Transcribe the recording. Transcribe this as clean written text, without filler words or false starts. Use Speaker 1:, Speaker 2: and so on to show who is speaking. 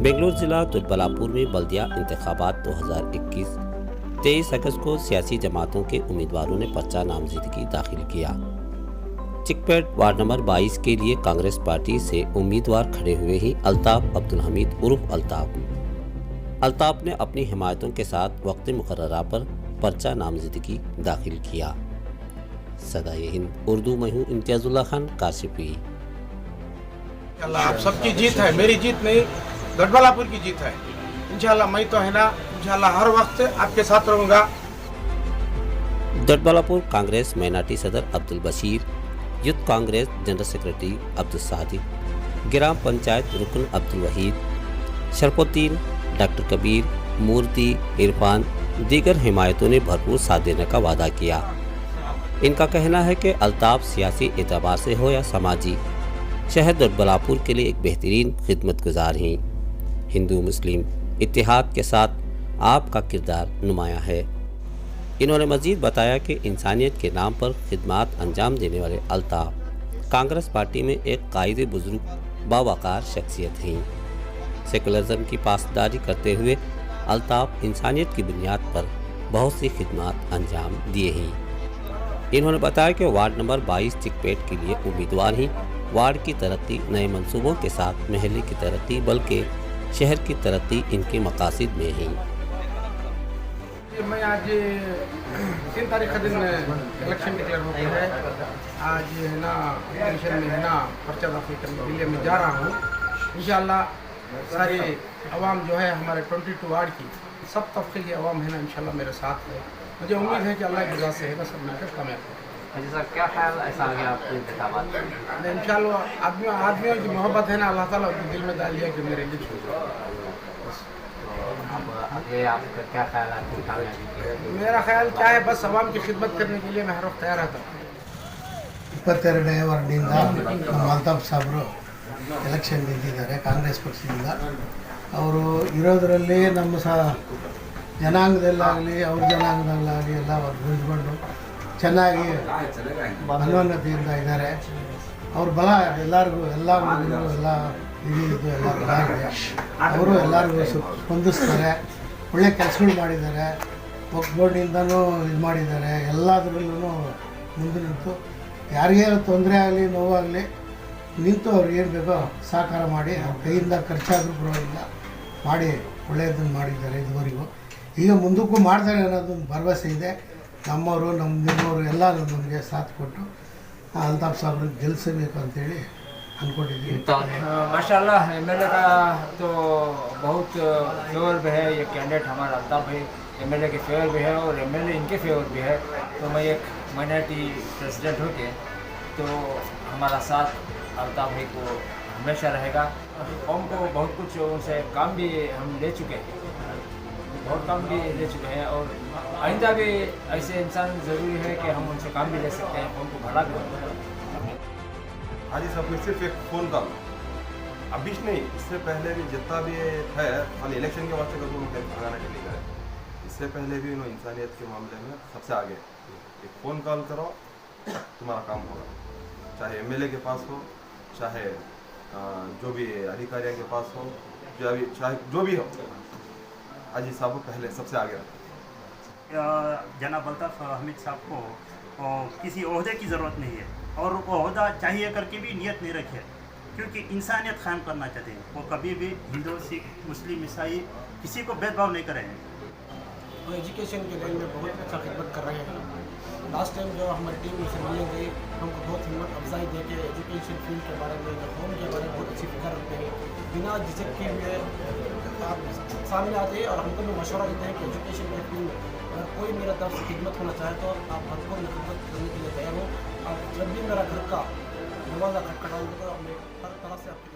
Speaker 1: बेंगलुरु जिला दोडबलापुर में बल्दिया इंतखाबात 2021 23 अगस्त को सियासी जमातों के उम्मीदवारों ने पर्चा नामजदगी दाखिल किया। चिकपेट वार्ड नंबर 22 के लिए कांग्रेस पार्टी से उम्मीदवार खड़े हुए ही अल्ताफ अब्दुल हमीद उर्फ अल्ताफ ने अपनी हिमायतों के साथ वक्त मुकर्ररा पर पर्चा नामजदगी दाखिल किया। सदाए हिंद उर्दू में हूँ इम्तियाजुल्लाह खान काशिफी।
Speaker 2: आप सबकी जीत है, मेरी जीत नहीं, दोडबलापुर की जीत है। इंशाल्लाह मैं तो है ना, इंशाल्लाह हर वक्त आपके साथ रहूँगा।
Speaker 1: दोडबलापुर कांग्रेस माइनॉरिटी सदर Abdul Bashir, youth Congress general secretary Abdul Sadiq, ग्राम पंचायत रुकन अब्दुल वहीद, शरफुद्दीन, डॉक्टर कबीर, मूर्ति, इरफान दीगर हिमायतों ने भरपूर साथ देने का वादा किया। इनका कहना है कि अल्ताफ सियासी एतबार से हो या समाजी, शहर दोडबलापुर के लिए एक बेहतरीन खिदमतगुजार हैं। हिंदू मुस्लिम इत्तेहाद के साथ आपका किरदार नुमाया है। इन्होंने मजीद बताया कि इंसानियत के नाम पर खिदमात अंजाम देने वाले अल्ताफ कांग्रेस पार्टी में एक कायदे बुजुर्ग बावकार शख्सियत हैं। सेकुलरिज्म की पासदारी करते हुए अल्ताफ इंसानियत की बुनियाद पर बहुत सी खिदमात अंजाम दिए हैं। इन्होंने बताया कि वार्ड नंबर 22 चिकपेट के लिए उम्मीदवार ही वार्ड की तरक्की नए मंसूबों के साथ महल्ले की तरक्की बल्कि शहर की तरक्की इनके मकासद में है।
Speaker 2: मैं आज 3 तारीख का दिन इलेक्शन डिक्लेयर हो गया है। आज है ना इलेक्शन में है ना पर्चा दाखिल करने के लिए मैं जा रहा हूँ। इंशाल्लाह सारी आवाम जो है हमारे 22 वार्ड की सब तबके की आवाम है ना इंशाल्लाह मेरे साथ है। मुझे उम्मीद है कि अल्लाह की रज़ा से है ना सब मिलकर कामयाब होगा।
Speaker 3: सर क्या ख्याल ऐसा आ गया आपके इंतखाबात में?
Speaker 2: इंशाल्लाह आदमियों की मोहब्बत है ना अल्लाह ताला उनके दिल में डाल दिया कि मेरे लिए छोड़।
Speaker 3: आगे आपका क्या ख्याल है आपकी कामयाबी?
Speaker 2: मेरा ख्याल क्या है, बस आवाम की खिदमत करने के लिए मैं हर वक्त तैयार रहता हूँ।
Speaker 4: 22ನೇ ವಾರ್ಡ್ನಿಂದ ನಮ್ಮ ಅಲ್ತಾಫ್ ಸಾಬ್ರು ಎಲೆಕ್ಷನ್ ನಿಂತಿದ್ದಾರೆ ಕಾಂಗ್ರೆಸ್ ಪಕ್ಷದಿಂದ. ಅವರು ಇರೋದರಲ್ಲಿ ನಮ್ಮ ಜನಾಂಗದಲ್ಲಾಗಲಿ ಅವ್ರ ಜನಾಂಗದಲ್ಲಾಗಲಿ ಎಲ್ಲ ಹೊಂದ್ಕೊಂಡು ಚೆನ್ನಾಗಿ ಅನ್ಯೋನ್ಯತೆಯಿಂದ ಇದ್ದಾರೆ. ಅವ್ರ ಬಲ ಎಲ್ಲರಿಗೂ ಎಲ್ಲ ಹುಡುಗರು ಎಲ್ಲ ಹಿರಿಯರಿದ್ದು ಎಲ್ಲ ಬಲ ಇದೆ. ಅವರು ಎಲ್ಲರಿಗೂ ಸ್ಪಂದಿಸ್ತಾರೆ, ಒಳ್ಳೆ ಕೆಲಸಗಳು ಮಾಡಿದ್ದಾರೆ. ವಕ್ಫ್ ಬೋರ್ಡಿಂದನೂ ಇದು ಮಾಡಿದ್ದಾರೆ. ಎಲ್ಲದರಲ್ಲೂ ಮುಂದೆ ನಿಂತು ಯಾರಿಗೇ ತೊಂದರೆ ಆಗಲಿ ನೋವಾಗಲಿ ನಿಂತು ಅವ್ರಿಗೆ ಏನು ಬೇಕೋ ಸಹಕಾರ ಮಾಡಿ ಅವ್ರ ಕೈಯಿಂದ ಖರ್ಚಾದರೂ ಪರವಾಗಿಲ್ಲ ಮಾಡಿ ಒಳ್ಳೆಯದನ್ನು ಮಾಡಿದ್ದಾರೆ ಇದುವರೆಗೂ. ಈಗ ಮುಂದಕ್ಕೂ ಮಾಡ್ತಾರೆ ಅನ್ನೋದೊಂದು ಭರವಸೆ ಇದೆ. ನಮ್ಮವರು ನಿಮ್ಮವರು ಎಲ್ಲ ನಮಗೆ ಸಾಥ್ ಕೊಟ್ಟು ಅಲ್ತಾಫ್ ಸಾಬ್ರಿಗೆ ಗೆಲ್ಲಿಸಬೇಕು ಅಂತೇಳಿ ಅಂದ್ಕೊಂಡಿದ್ದೀವಿ.
Speaker 5: माशाल्लाह एमएलए का तो बहुत फेवर भी है। ये कैंडिडेट हमारा अल्ताफ भाई एमएलए के फेवर भी है और एमएलए इनके फेवर भी है। तो मैं एक माइनॉरिटी प्रेसिडेंट होके तो हमारा साथ अल्ताफ भाई को हमेशा रहेगा। कौम को बहुत कुछ उनसे काम भी हम ले चुके हैं, बहुत काम भी ले चुके हैं और आइंदा भी ऐसे इंसान ज़रूरी है कि हम उनसे काम भी ले सकते हैं, कौम को भला भी होता है।
Speaker 6: हाजी साहब को सिर्फ एक फ़ोन कॉल अभी नहीं, इससे पहले भी जितना भी है खाली इलेक्शन के वास्ते कभी उन्होंने भगाने के लिए गए। इससे पहले भी उन्होंने इंसानियत के मामले में सबसे आगे एक फ़ोन कॉल करो तुम्हारा काम होगा, चाहे एमएलए के पास हो, चाहे जो भी अधिकारियों के पास हो, चाहे जो भी हो, हाजी साहब पहले सबसे आगे रखो।
Speaker 7: जनाब अल्ताफ हमीद साहब को किसी ओहदे की ज़रूरत नहीं है और वो ओहदा चाहिए करके भी नियत नहीं रखे, क्योंकि इंसानियत कायम करना चाहते हैं। वो कभी भी हिंदू, सिख, मुस्लिम, ईसाई किसी को भेदभाव नहीं करेंगे।
Speaker 2: वो एजुकेशन के लाइन में बहुत अच्छा खिदमत कर रहे हैं। लास्ट टाइम जो हमारी टीम से मिले गए हमको बहुत हिम्मत अफजाई दे के एजुकेशन फील्ड के बारे में, कौम के बारे में बहुत अच्छी फिक्र रखते हैं। बिना झिझक के हुए आप सामने आते हैं और हमको भी मशवरा देते हैं कि एजुकेशन के फील्ड में अगर कोई मेरा तरफ से खिदमत होना चाहे तो आप भरपूर खिदमत करने के लिए तैयार हो। आप जब भी मेरा घर का दरवाज़ा खटखटाओगे तो मैं हर तरह से आपकी